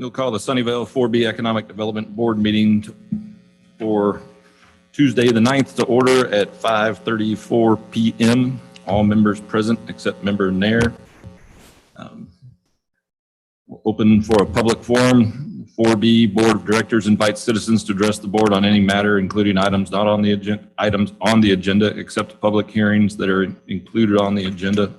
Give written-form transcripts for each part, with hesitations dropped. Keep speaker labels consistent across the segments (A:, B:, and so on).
A: We'll call the Sunnyvale 4B Economic Development Board meeting for Tuesday the 9th to order at 5:34 p.m. All members present except member Nair. We'll open for a public forum. 4B Board of Directors invites citizens to address the board on any matter, including items not on the agenda, except public hearings that are included on the agenda.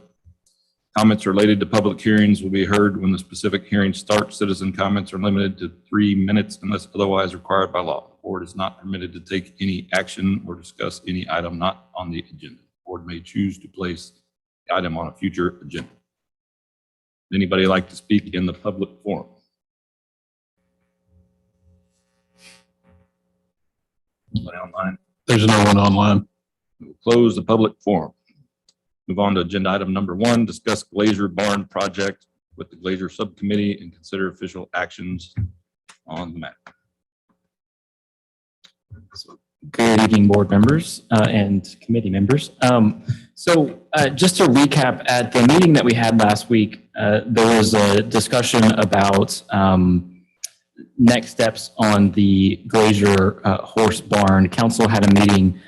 A: Comments related to public hearings will be heard when the specific hearing starts. Citizen comments are limited to 3 minutes unless otherwise required by law. The board is not permitted to take any action or discuss any item not on the agenda. The board may choose to place the item on a future agenda. Would anybody like to speak in the public forum? Anybody online?
B: There's no one online.
A: We'll close the public forum. Move on to agenda item number 1, discuss Glazer Barn project with the Glazer subcommittee and consider official actions on the matter.
C: Good evening, board members and committee members. Just to recap, at the meeting that we had last week, there was a discussion about next steps on the Glazer horse barn. Council had a meeting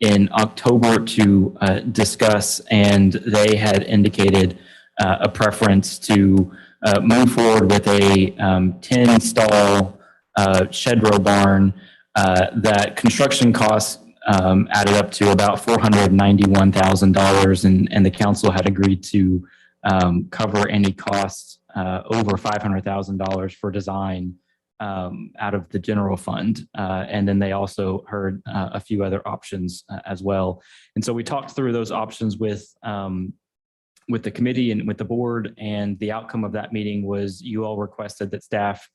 C: in October to discuss, and they had indicated a preference to move forward with a 10-stall shed row barn that construction costs added up to about $491,000, and the council had agreed to cover any costs over $500,000 for design out of the general fund. And then they also heard a few other options as well. And so we talked through those options with the committee and with the board, and the outcome of that meeting was you all requested that staff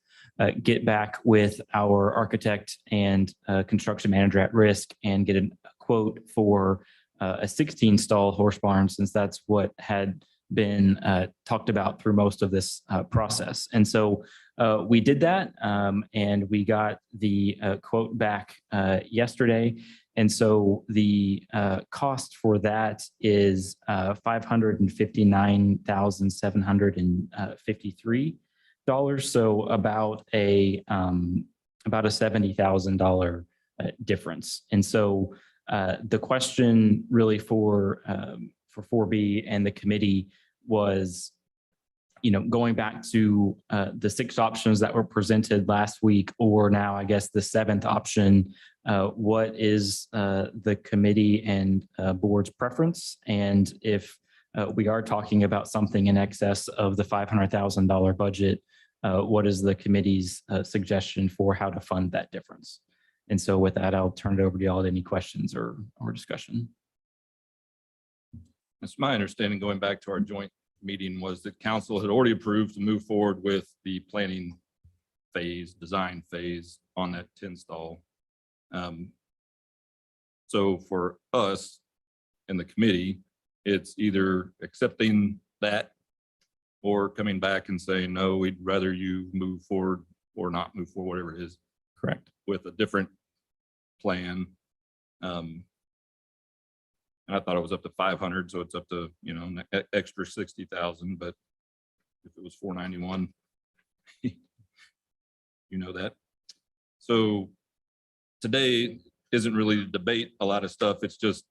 C: get back with our architect and construction manager at risk and get a quote for a 16-stall horse barn, since that's what had been talked about through most of this process. And so we did that, and we got the quote back yesterday. And so the cost for that is $559,753. So about a $70,000 difference. And so the question really for 4B and the committee was, going back to the 6 options that were presented last week, or now I guess the 7th option, what is the committee and board's preference? And if we are talking about something in excess of the $500,000 budget, what is the committee's suggestion for how to fund that difference? And so with that, I'll turn it over to y'all to any questions or discussion.
A: It's my understanding, going back to our joint meeting, was that council had already approved to move forward with the planning phase, design phase on that 10-stall. So for us and the committee, it's either accepting that or coming back and saying, no, we'd rather you move forward or not move forward, whatever it is.
C: Correct.
A: With a different plan. And I thought it was up to 500, so it's up to, an extra 60,000. But if it was 491, that. So today isn't really to debate a lot of stuff. It's just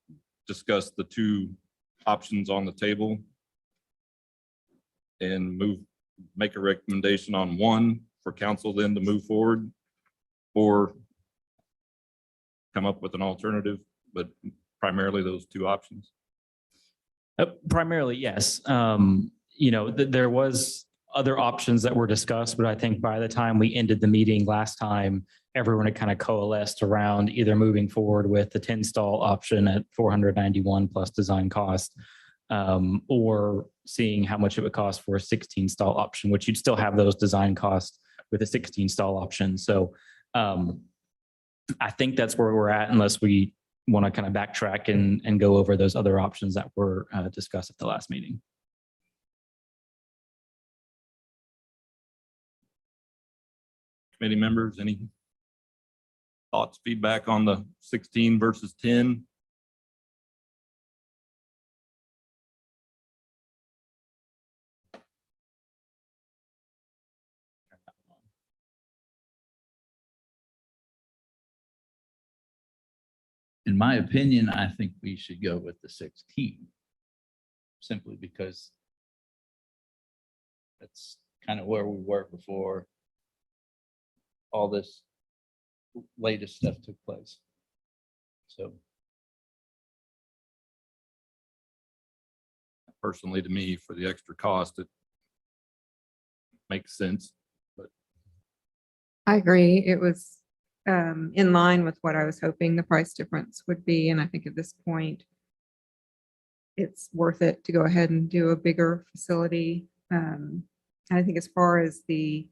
A: discuss the 2 options on the table and make a recommendation on one for council then to move forward, or come up with an alternative, but primarily those 2 options.
C: Primarily, yes. There was other options that were discussed, but I think by the time we ended the meeting last time, everyone had kind of coalesced around either moving forward with the 10-stall option at $491 plus design cost, or seeing how much it would cost for a 16-stall option, which you'd still have those design costs with a 16-stall option. So I think that's where we're at, unless we want to kind of backtrack and go over those other options that were discussed at the last meeting.
A: Committee members, any thoughts, feedback on the 16 versus 10?
B: in my opinion, I think we should go with the 16, simply because that's kind of where we were before all this latest stuff took place. So
A: Personally, to me, for the extra cost, it makes sense.
D: I agree. It was in line with what I was hoping the price difference would be. And I think at this point, it's worth it to go ahead and do a bigger facility. And I think as far as the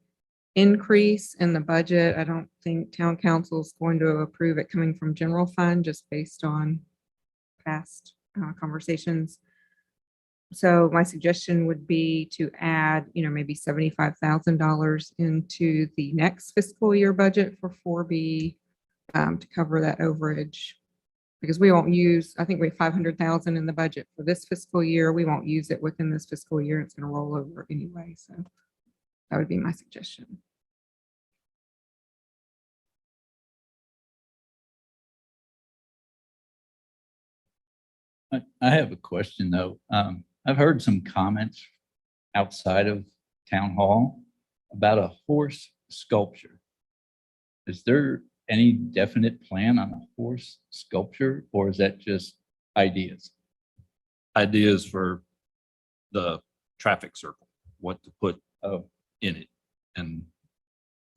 D: increase in the budget, I don't think town council is going to approve it coming from general fund just based on past conversations. So my suggestion would be to add, maybe $75,000 into the next fiscal year budget for 4B to cover that overage. Because we won't use, I think we have 500,000 in the budget for this fiscal year. We won't use it within this fiscal year. It's going to roll over anyway. So that would be my suggestion.
B: I have a question though. I've heard some comments outside of town hall about a horse sculpture. Is there any definite plan on a horse sculpture, or is that just ideas?
A: Ideas for the traffic circle, what to put in it. And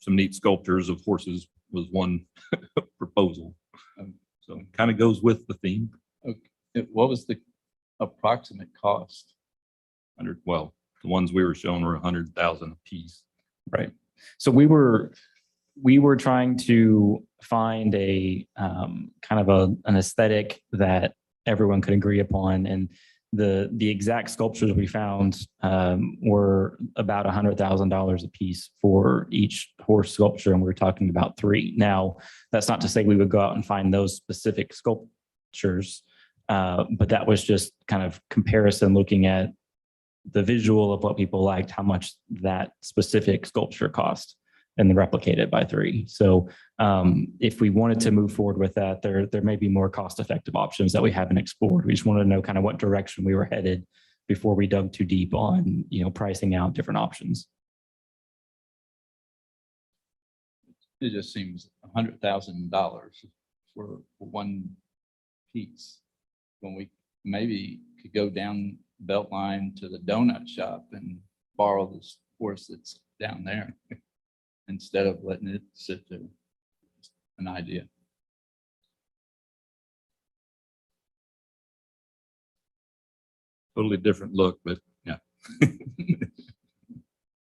A: some neat sculptures of horses was one proposal. So it kind of goes with the theme.
B: Okay. What was the approximate cost?
A: Well, the ones we were shown were 100,000 a piece.
C: Right. So we were trying to find a kind of an aesthetic that everyone could agree upon, and the exact sculptures we found were about $100,000 a piece for each horse sculpture, and we were talking about 3. Now, that's not to say we would go out and find those specific sculptures, but that was just kind of comparison, looking at the visual of what people liked, how much that specific sculpture cost, and then replicate it by 3. So if we wanted to move forward with that, there may be more cost-effective options that we haven't explored. We just wanted to know kind of what direction we were headed before we dug too deep on, pricing out different options.
B: It just seems $100,000 for one piece, when we maybe could go down Beltline to the donut shop and borrow this horse that's down there instead of letting it sit there. Just an idea.
A: Totally different look, but yeah.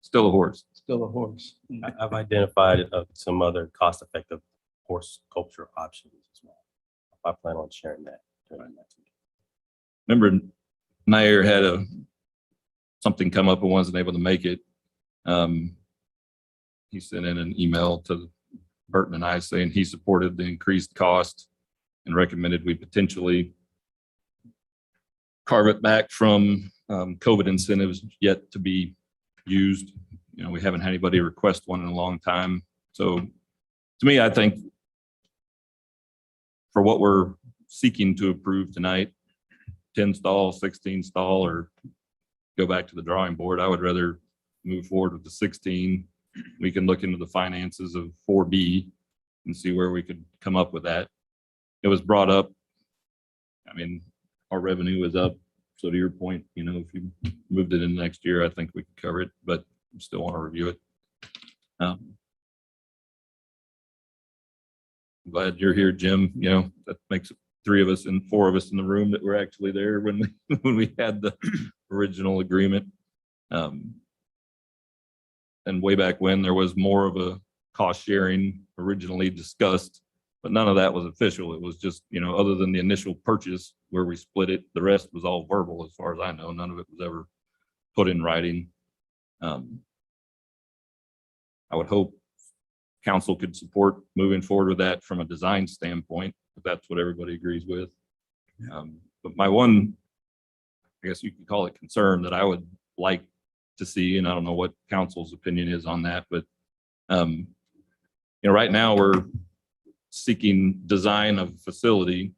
A: Still a horse.
B: Still a horse.
E: I've identified some other cost-effective horse sculpture options as well. I plan on sharing that during the next meeting.
A: Remember, Nair had something come up and wasn't able to make it. He sent in an email to Burton and I saying he supported the increased cost and recommended we potentially carve it back from COVID incentives yet to be used. We haven't had anybody request one in a long time. So to me, I think for what we're seeking to approve tonight, 10 stall, 16 stall, or go back to the drawing board, I would rather move forward with the 16. We can look into the finances of 4B and see where we could come up with that. It was brought up. I mean, our revenue is up. So to your point, if you moved it in next year, I think we could cover it, but we still want to review it. I'm glad you're here, Jim. That makes 3 of us and 4 of us in the room that were actually there when we had the original agreement. And way back when, there was more of a cost sharing originally discussed, but none of that was official. It was just, other than the initial purchase where we split it, the rest was all verbal as far as I know. None of it was ever put in writing. I would hope council could support moving forward with that from a design standpoint, if that's what everybody agrees with. But my one, I guess you could call it concern, that I would like to see, and I don't know what council's opinion is on that, but right now we're seeking design of facility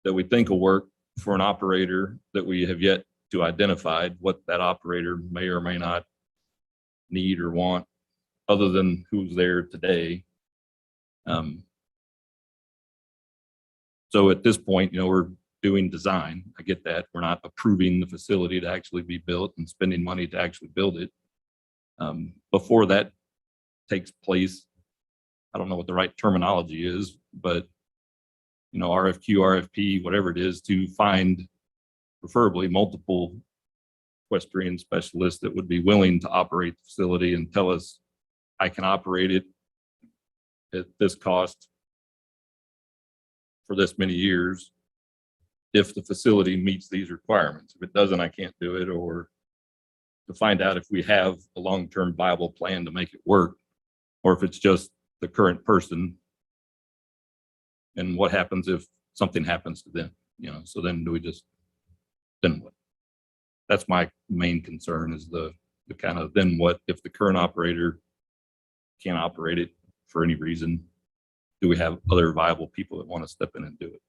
A: that we think will work for an operator that we have yet to identify what that operator may or may not need or want, other than who's there today. So at this point, we're doing design. I get that. We're not approving the facility to actually be built and spending money to actually build it. Before that takes place, I don't know what the right terminology is, but RFQ, RFP, whatever it is, to find preferably multiple equestrian specialists that would be willing to operate the facility and tell us, I can operate it at this cost for this many years if the facility meets these requirements. If it doesn't, I can't do it. Or to find out if we have a long-term viable plan to make it work, or if it's just the current person and what happens if something happens to them. So then then what? That's my main concern, is the kind of then what if the current operator can't operate it for any reason? Do we have other viable people that want to step in and do it?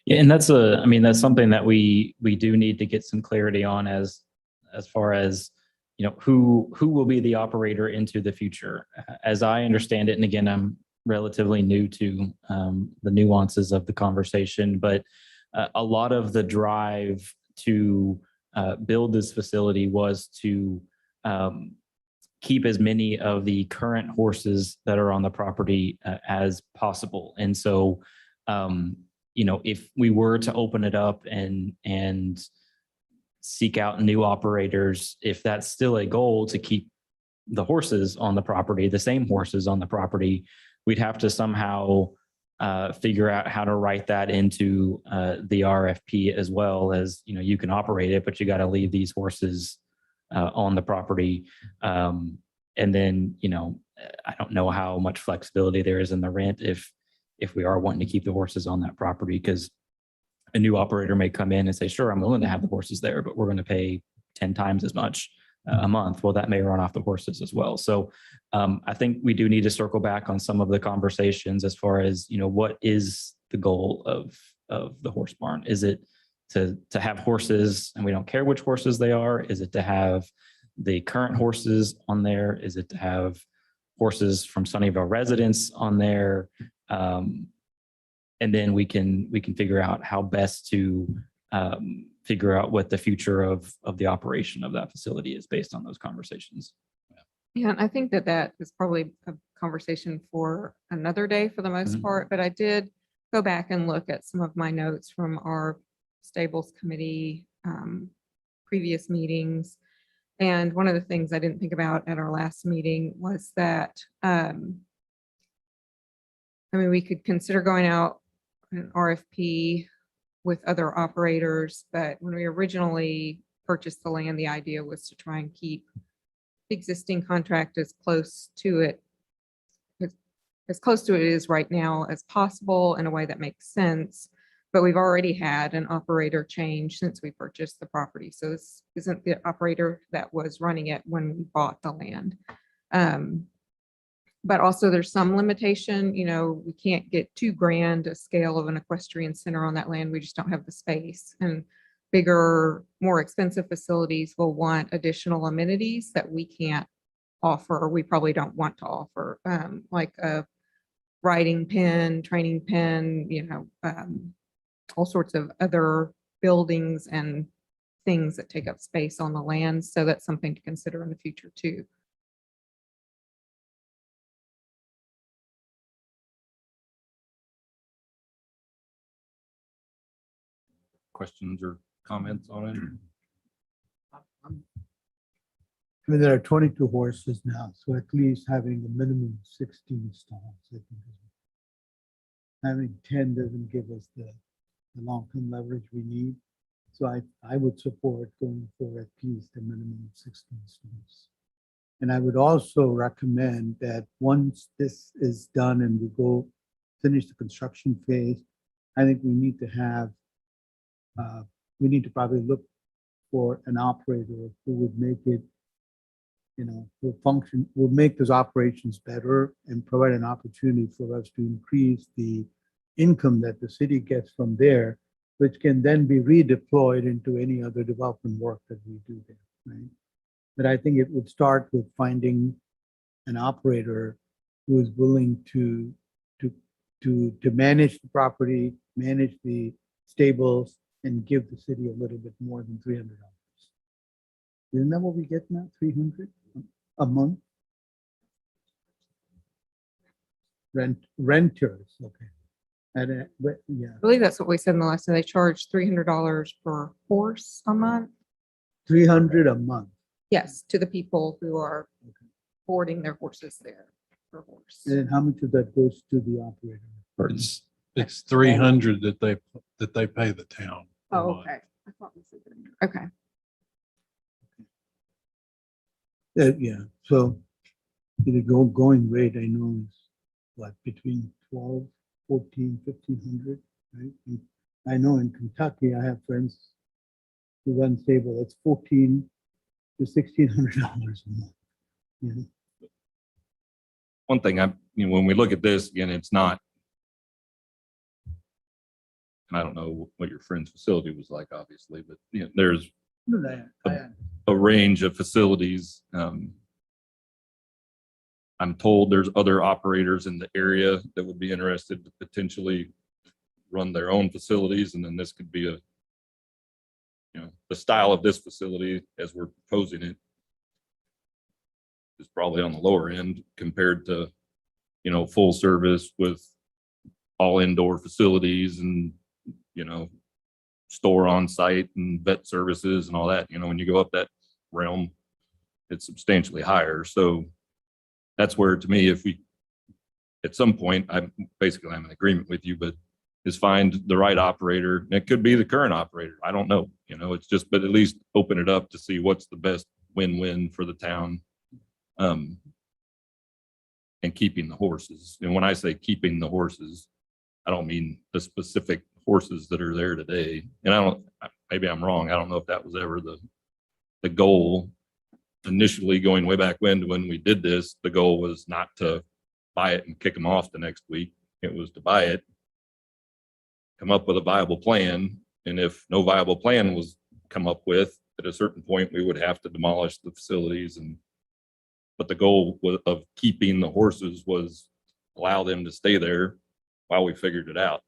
C: Yeah, and that's something that we do need to get some clarity on as far as, who will be the operator into the future. As I understand it, and again, I'm relatively new to the nuances of the conversation, but a lot of the drive to build this facility was to keep as many of the current horses that are on the property as possible. And so, if we were to open it up and seek out new operators, if that's still a goal to keep the horses on the property, the same horses on the property, we'd have to somehow figure out how to write that into the RFP, as well as, you can operate it, but you got to leave these horses on the property. And then, I don't know how much flexibility there is in the rent if we are wanting to keep the horses on that property, because a new operator may come in and say, sure, I'm willing to have the horses there, but we're going to pay 10 times as much a month. Well, that may run off the horses as well. So I think we do need to circle back on some of the conversations as far as, what is the goal of the horse barn? Is it to have horses and we don't care which horses they are? Is it to have the current horses on there? Is it to have horses from Sunnyvale residents on there? And then we can figure out how best to figure out what the future of the operation of that facility is based on those conversations.
D: Yeah, and I think that is probably a conversation for another day for the most part, but I did go back and look at some of my notes from our stables committee previous meetings. And one of the things I didn't think about at our last meeting was that, we could consider going out an RFP with other operators, but when we originally purchased the land, the idea was to try and keep the existing contract as close to it is right now as possible, in a way that makes sense. But we've already had an operator change since we purchased the property. So this isn't the operator that was running it when we bought the land. But also there's some limitation, we can't get too grand a scale of an equestrian center on that land. We just don't have the space. And bigger, more expensive facilities will want additional amenities that we can't offer, or we probably don't want to offer, like a riding pen, training pen, all sorts of other buildings and things that take up space on the land. So that's something to consider in the future too.
A: Questions or comments on it?
F: There are 22 horses now, so at least having a minimum 16 stalls. I think having 10 doesn't give us the long-term leverage we need. So I would support going for at least a minimum of 16 stalls. And I would also recommend that once this is done and we go finish the construction phase, I think we need to have probably look for an operator who would make it, will make those operations better and provide an opportunity for us to increase the income that the city gets from there, which can then be redeployed into any other development work that we do there, right? But I think it would start with finding an operator who is willing to manage the property, manage the stables, and give the city a little bit more than $300. Isn't that what we get now? 300 a month? Renters, okay. And, but yeah,
D: I believe that's what we said in the last, they charge $300 per horse a month.
F: 300 a month.
D: Yes, to the people who are boarding their horses there per horse.
F: And then how much of that goes to the operator?
G: It's 300 that they pay the town. a
D: Oh,
G: month.
D: okay. I thought we said that. Okay.
F: Yeah, so the going rate I know is what, between 12, 14, 1500, right? And I know in Kentucky, I have friends who run stable, it's 14 to $1,600 a month. You know?
A: One thing when we look at this, again, it's not, and I don't know what your friend's facility was like, obviously, but there's
F: No,
A: a range of facilities. I'm told there's other operators in the area that would be interested to potentially run their own facilities, and then this could be the style of this facility as we're proposing it is probably on the lower end compared to, full service with all indoor facilities and, store on site and vet services and all that. When you go up that realm, it's substantially higher. So that's where, to me, if we, at some point, I'm in agreement with you, but is find the right operator. And it could be the current operator. I don't know, it's just, but at least open it up to see what's the best win-win for the town. And keeping the horses. And when I say keeping the horses, I don't mean the specific horses that are there today. And maybe I'm wrong. I don't know if that was ever the goal initially, going way back when we did this. The goal was not to buy it and kick them off the next week. It was to buy it, come up with a viable plan. And if no viable plan was come up with, at a certain point, we would have to demolish the facilities. But the goal of keeping the horses was allow them to stay there while we figured it out.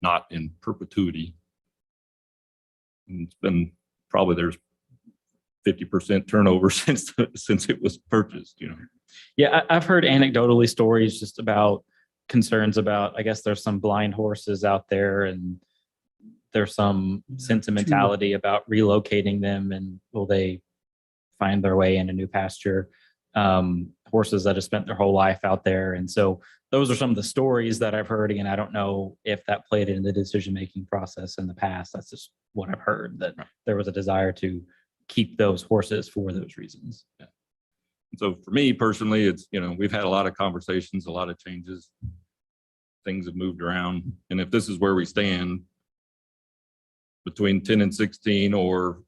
A: Not in perpetuity. And it's been probably there's 50% turnover since it was purchased,
C: Yeah, I've heard anecdotally stories just about concerns about, I guess there's some blind horses out there and there's some sentimentality about relocating them and will they find their way in a new pasture. Horses that have spent their whole life out there. And so those are some of the stories that I've heard. Again, I don't know if that played in the decision-making process in the past. That's just what I've heard, that there was a desire to keep those horses for those reasons.
A: Yeah. So for me personally, it's, we've had a lot of conversations, a lot of changes. Things have moved around. And if this is where we stand between 10 and 16 or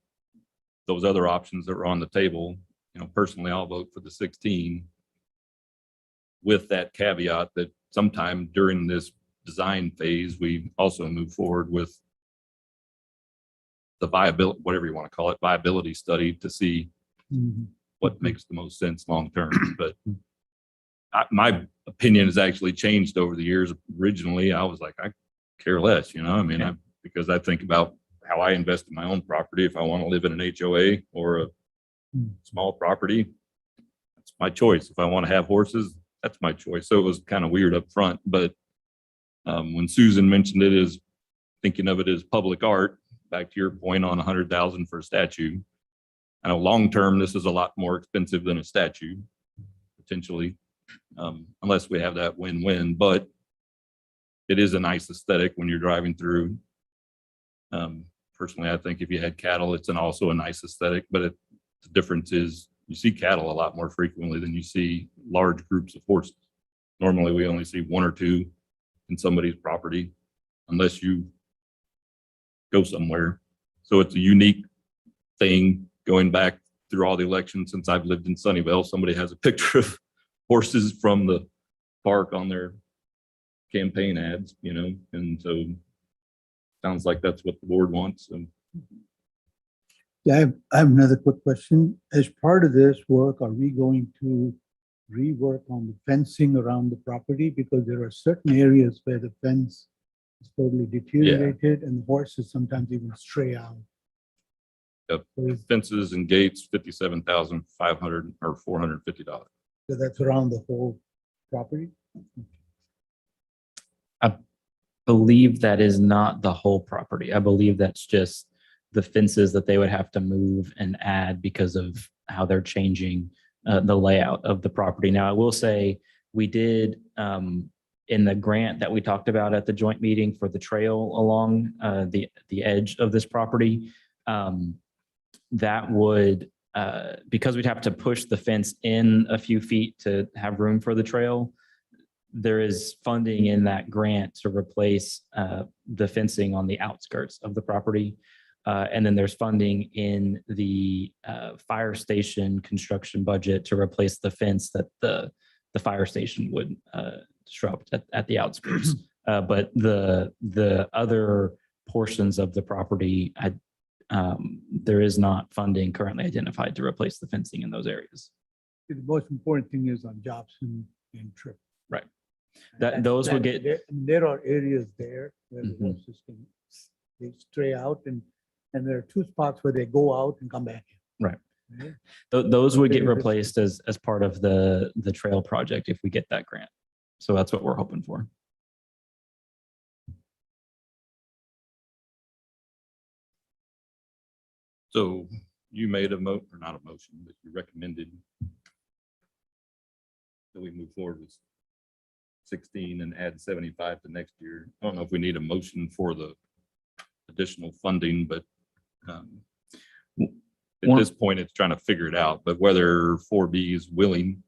A: those other options that were on the table, personally, I'll vote for the 16 with that caveat that sometime during this design phase, we also move forward with the viability, whatever you want to call it, viability study to see what makes the most sense long-term. But my opinion has actually changed over the years. Originally, I was like, I care less, because I think about how I invest in my own property. If I want to live in an HOA or a small property, that's my choice. If I want to have horses, that's my choice. So it was kind of weird up front. But when Susan mentioned it as thinking of it as public art, back to your point on 100,000 for a statue, I know long-term, this is a lot more expensive than a statue, potentially, unless we have that win-win. But it is a nice aesthetic when you're driving through. Personally, I think if you had cattle, it's also a nice aesthetic, but the difference is you see cattle a lot more frequently than you see large groups of horses. Normally, we only see one or two in somebody's property, unless you go somewhere. So it's a unique thing going back through all the elections since I've lived in Sunnyvale. Somebody has a picture of horses from the park on their campaign ads, and so sounds like that's what the board wants. So
F: Yeah, I have another quick question. As part of this work, are we going to rework on the fencing around the property? Because there are certain areas where the fence is totally deteriorated and the horses sometimes even stray out.
A: Yep.
F: So
A: fences and gates, $57,500 or $450.
F: that's around the whole property?
C: I believe that is not the whole property. I believe that's just the fences that they would have to move and add because of how they're changing the layout of the property. Now, I will say we did in the grant that we talked about at the joint meeting for the trail along the edge of this property, that would, because we'd have to push the fence in a few feet to have room for the trail, there is funding in that grant to replace the fencing on the outskirts of the property. And then there's funding in the fire station construction budget to replace the fence that the fire station would disrupt at the outskirts. But the other portions of the property, there is not funding currently identified to replace the fencing in those areas.
F: The most important thing is on Jobson and Tripp.
C: Right. Those would get.
F: There are areas there where the
C: Mhm.
F: horses can, they stray out and there are two spots where they go out and come back in.
C: Right.
F: Yeah.
C: Those would get
F: Very good.
C: replaced as part of the trail project if we get that grant. So that's what we're hoping for.
A: So you made or not a motion, but you recommended that we move forward with 16 and add 75 to next year. I don't know if we need a motion for the additional funding, but at this point, it's trying to figure it out, but whether 4B is willing.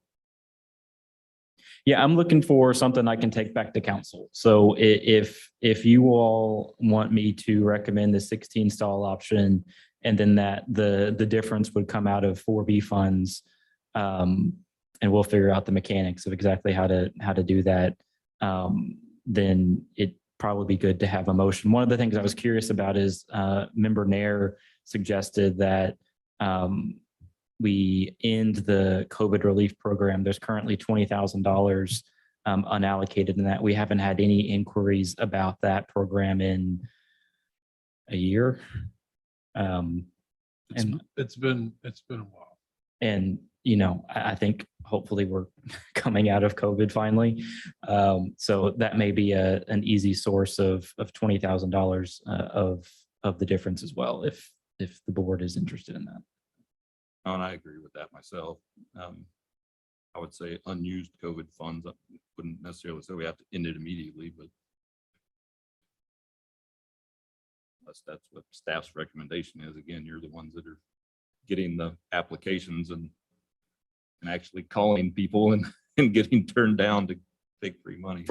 C: Yeah, I'm looking for something I can take back to council. So if you all want me to recommend the 16 stall option, and then that the difference would come out of 4B funds, and we'll figure out the mechanics of exactly how to do that, then it probably be good to have a motion. One of the things I was curious about is member Nair suggested that we end the COVID relief program. There's currently $20,000 unallocated in that. We haven't had any inquiries about that program in a year.
G: It's been a while.
C: And I think hopefully we're coming out of COVID finally. So that may be an easy source of $20,000 of the difference as well, if the board is interested in that.
A: And I agree with that myself. I would say unused COVID funds. I wouldn't necessarily say we have to end it immediately, but that's what staff's recommendation is. Again, you're the ones that are getting the applications and actually calling people and getting turned down to take free money.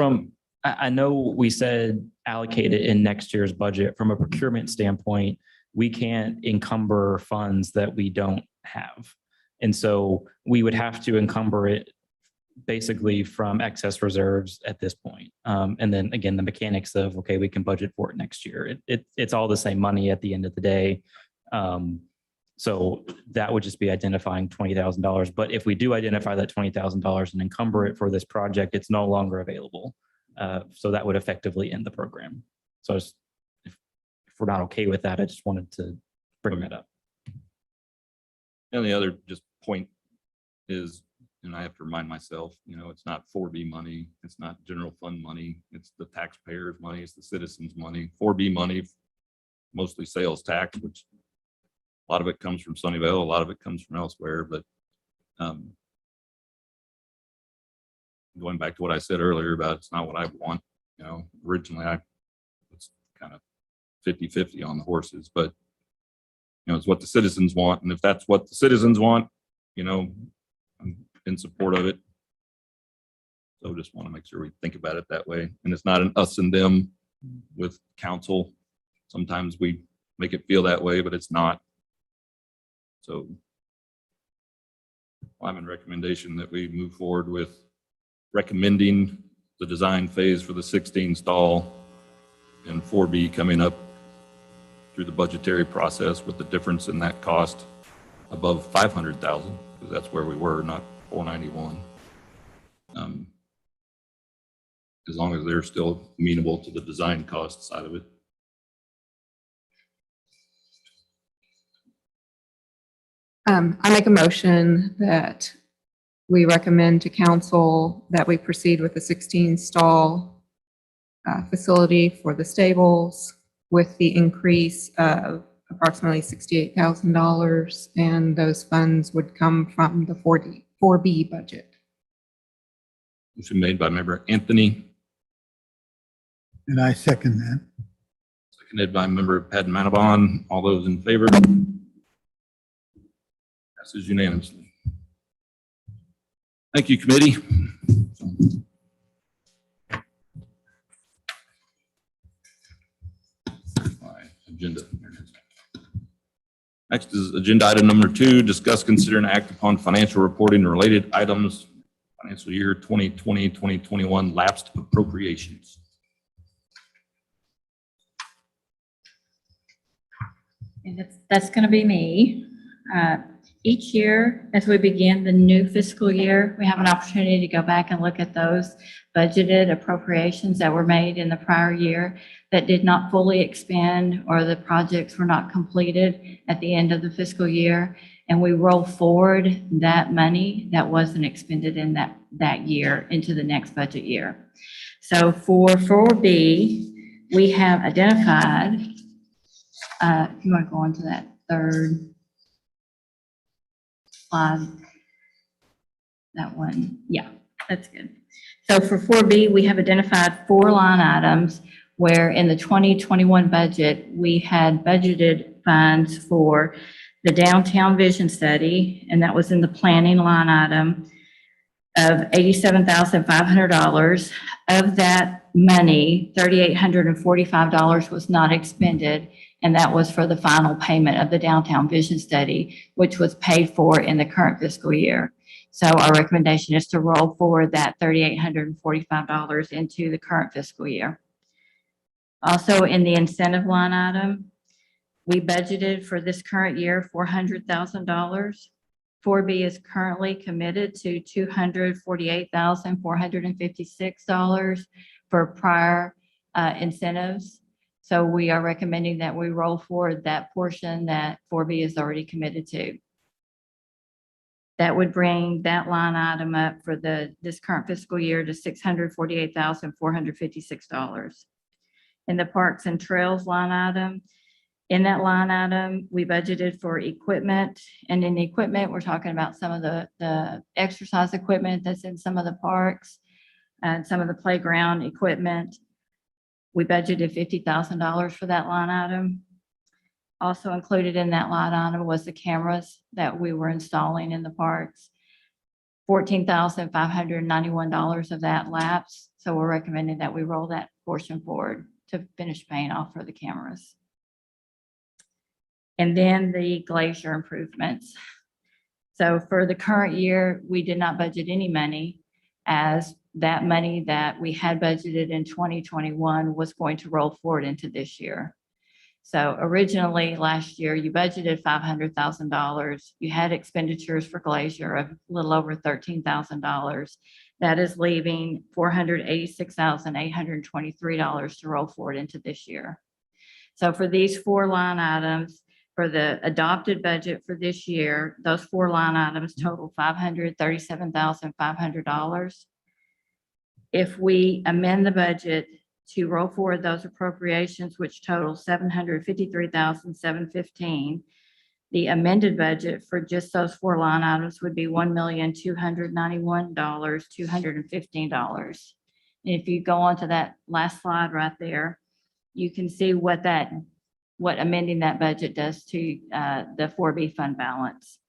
C: I know we said allocate it in next year's budget. From a procurement standpoint, we can't encumber funds that we don't have. And so we would have to encumber it basically from excess reserves at this point. And then again, the mechanics of, okay, we can budget for it next year. It's all the same money at the end of the day. So that would just be identifying $20,000. But if we do identify that $20,000 and encumber it for this project, it's no longer available. So that would effectively end the program. So if we're not okay with that, I just wanted to bring that up.
A: And the other just point is, and I have to remind myself, it's not 4B money. It's not general fund money. It's the taxpayers' money. It's the citizens' money. 4B money, mostly sales tax, which a lot of it comes from Sunnyvale. A lot of it comes from elsewhere. But going back to what I said earlier about it's not what I want. Originally I was kind of 50-50 on the horses, but it's what the citizens want. And if that's what the citizens want, I'm in support of it. So just want to make sure we think about it that way. And it's not an us and them with council. Sometimes we make it feel that way, but it's not. So I'm in recommendation that we move forward with recommending the design phase for the 16 stall, and 4B coming up through the budgetary process with the difference in that cost above 500,000, because that's where we were, not 491. As long as they're still amenable to the design cost side of it.
D: I make a motion that we recommend to council that we proceed with the 16 stall facility for the stables with the increase of approximately $68,000, and those funds would come from the 4B budget.
A: Motion made by member Anthony,
F: And I second that.
A: seconded by member Padmanabhan. All those in favor? Passes unanimously. Thank you, committee. All right, agenda. Next is agenda item number 2, discuss, consider, and act upon financial reporting and related items, financial year 2020, 2021 lapsed appropriations.
H: And that's going to be me. Each year, as we begin the new fiscal year, we have an opportunity to go back and look at those budgeted appropriations that were made in the prior year that did not fully expend, or the projects were not completed at the end of the fiscal year. And we roll forward that money that wasn't expended in that year into the next budget year. So for 4B, we have identified, if you want to go on to that third slide, that one, yeah, that's good. So for 4B, we have identified 4 line items where in the 2021 budget, we had budgeted funds for the downtown vision study, and that was in the planning line item of $87,500. Of that money, $3,845 was not expended, and that was for the final payment of the downtown vision study, which was paid for in the current fiscal year. So our recommendation is to roll forward that $3,845 into the current fiscal year. Also, in the incentive line item, we budgeted for this current year $400,000. 4B is currently committed to $248,456 for prior incentives. So we are recommending that we roll forward that portion that 4B is already committed to. That would bring that line item up for this current fiscal year to $648,456. In the Parks and Trails line item, in that line item, we budgeted for equipment, and in the equipment, we're talking about some of the exercise equipment that's in some of the parks and some of the playground equipment. We budgeted $50,000 for that line item. Also included in that line item was the cameras that we were installing in the parks. $14,591 of that lapsed, so we're recommending that we roll that portion forward to finish paying off for the cameras. And then the glacier improvements. So for the current year, we did not budget any money, as that money that we had budgeted in 2021 was going to roll forward into this year. So originally last year, you budgeted $500,000. You had expenditures for glacier of a little over $13,000. That is leaving $486,823 to roll forward into this year. So for these 4 line items, for the adopted budget for this year, those 4 line items total $537,500. If we amend the budget to roll forward those appropriations, which total $753,715, the amended budget for just those 4 line items would be $1,291,215. And if you go on to that last slide right there, you can see what amending that budget does to the 4B fund balance.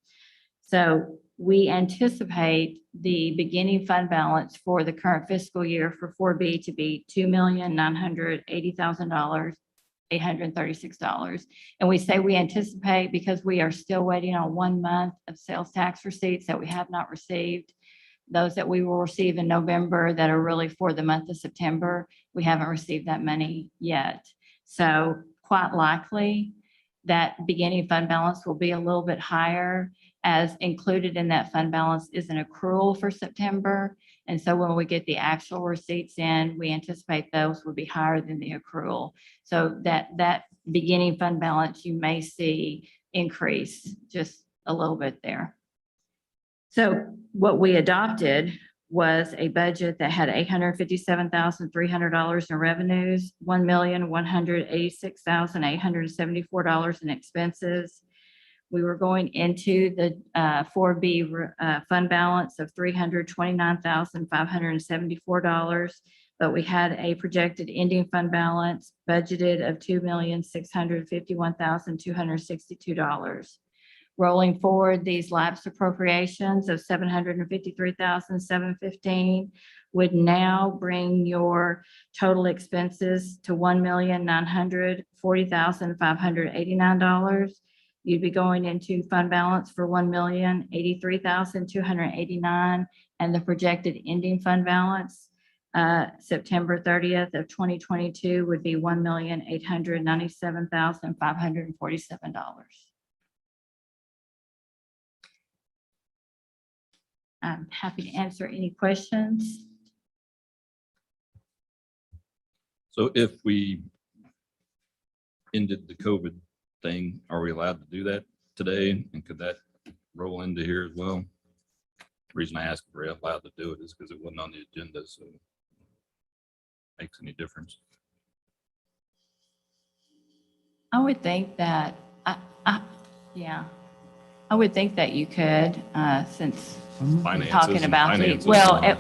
H: So we anticipate the beginning fund balance for the current fiscal year for 4B to be $2,980,836. And we say we anticipate because we are still waiting on 1 month of sales tax receipts that we have not received. those that we will receive in November that are really for the month of September, we haven't received that money yet. So quite likely that beginning fund balance will be a little bit higher, as included in that fund balance is an accrual for September. And so when we get the actual receipts in, we anticipate those will be higher than the accrual. So that beginning fund balance, you may see increase just a little bit there. So what we adopted was a budget that had $857,300 in revenues, $1,186,874 in expenses. We were going into the 4B fund balance of $329,574, but we had a projected ending fund balance budgeted of $2,651,262. Rolling forward, these lapsed appropriations of $753,715 would now bring your total expenses to $1,940,589. You'd be going into fund balance for $1,083,289, and the projected ending fund balance September 30th of 2022 would be $1,897,547. I'm happy to answer any questions.
A: So if we ended the COVID thing, are we allowed to do that today? And could that roll into here as well? The reason I asked if we're allowed to do it is because it wasn't on the agenda, so makes any difference.
H: I would think that, yeah, I would think that you could, since we're
A: Finances
H: talking
A: and
H: about
A: finances.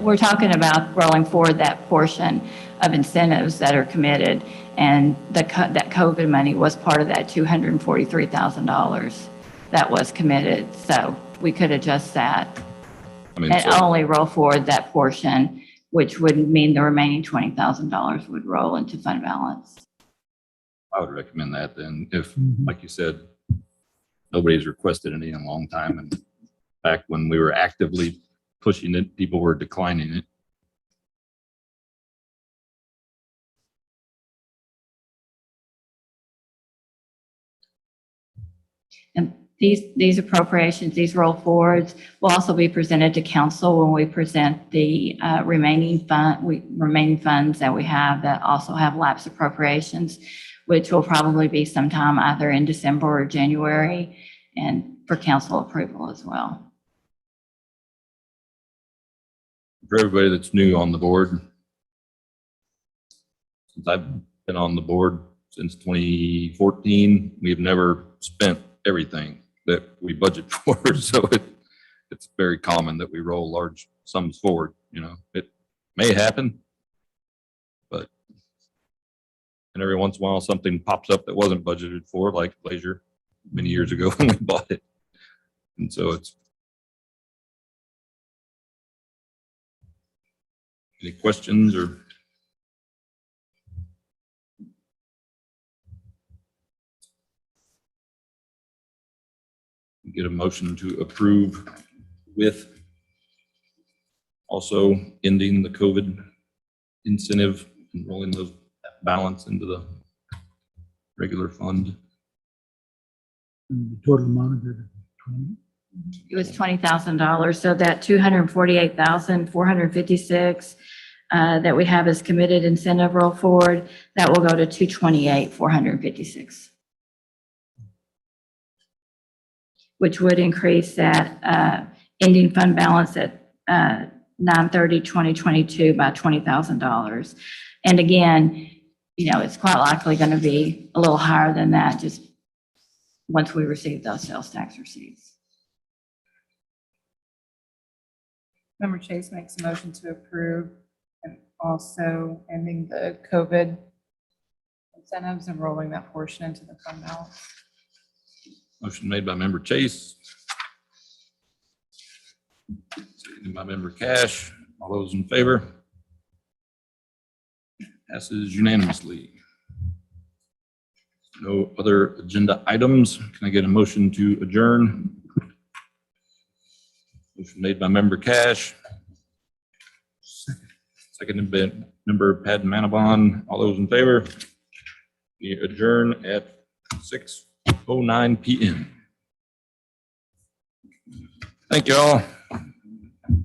H: we're talking about rolling forward that portion of incentives that are committed, and that COVID money was part of that $243,000 that was committed. So we could adjust that
A: I mean,
H: and
A: so
H: only roll forward that portion, which would mean the remaining $20,000 would roll into fund balance.
A: I would recommend that then, if, like you said, nobody's requested any in a long time, and back when we were actively pushing it, people were declining it.
H: And these appropriations, these roll forwards will also be presented to council when we present the remaining funds that we have that also have lapse appropriations, which will probably be sometime either in December or January, and for council approval as well.
A: For everybody that's new on the board, since I've been on the board since 2014, we've never spent everything that we budget for. So it's very common that we roll large sums forward. You know, it may happen, but and every once in a while something pops up that wasn't budgeted for, like Glazer many years ago when we bought it. And so it's any questions or get a motion to approve with also ending the COVID incentive and rolling those balance into the regular fund.
F: And the total amount of it, 20.
H: It was $20,000. So that $248,456 that we have as committed incentive roll forward, that will go to $228,456, which would increase that ending fund balance at 9/30/2022 by $20,000. And again, you know, it's quite likely going to be a little higher than that just once we receive those sales tax receipts.
I: Member Chase makes a motion to approve and also ending the COVID incentives and rolling that portion into the fund balance.
A: Motion made by member Chase. Seconded by member Cash. All those in favor? Passes unanimously. No other agenda items. Can I get a motion to adjourn? Motion made by member Cash, Seconded by member Pat Manavon. All those in favor? We adjourn at 6:09 PM. Thank you all.